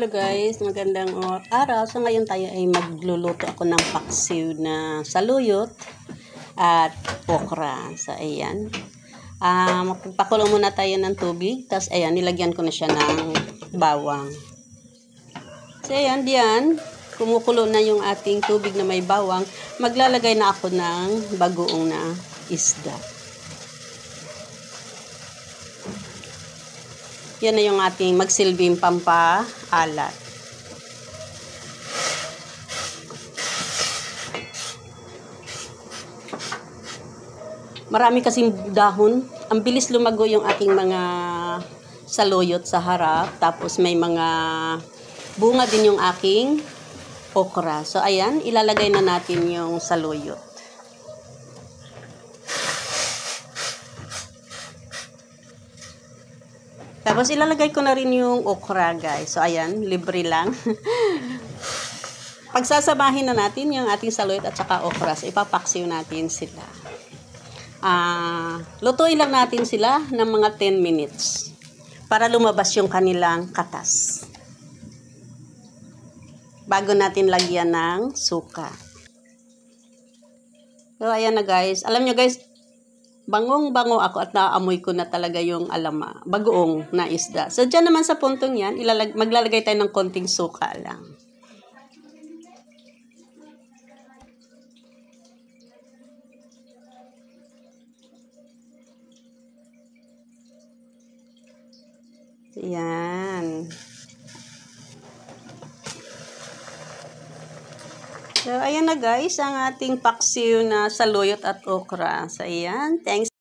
Hello guys, magandang araw. So ngayon tayo ay magluluto ako ng paksiw na saluyot at okra. So ayan. Magpakulo muna tayo ng tubig. Tapos ayan, nilagyan ko na siya ng bawang. So ayan, diyan. Kumukulo na yung ating tubig na may bawang. Maglalagay na ako ng bagoong na isda. Yan na yung ating magsilbing pampaalat. Marami kasing dahon. Ang bilis lumago yung aking mga saluyot sa harap. Tapos may mga bunga din yung aking okra. So ayan, ilalagay na natin yung saluyot. Tapos ilalagay ko na rin yung okra, guys. So ayan, libre lang. Pagsasamahin na natin yung ating saluyot at saka okra. So ipapaksiw natin sila. Lutuin lang natin sila ng mga 10 minutes para lumabas yung kanilang katas. Bago natin lagyan ng suka. So ayan na guys. Alam nyo guys, bangong-bango ako at naaamoy ko na talaga yung bagoong na isda. So, dyan naman sa puntong yan, maglalagay tayo ng konting suka lang. Yan. So, ayan na guys, ang ating paksiw na saluyot at okra. So, ayan. Thanks.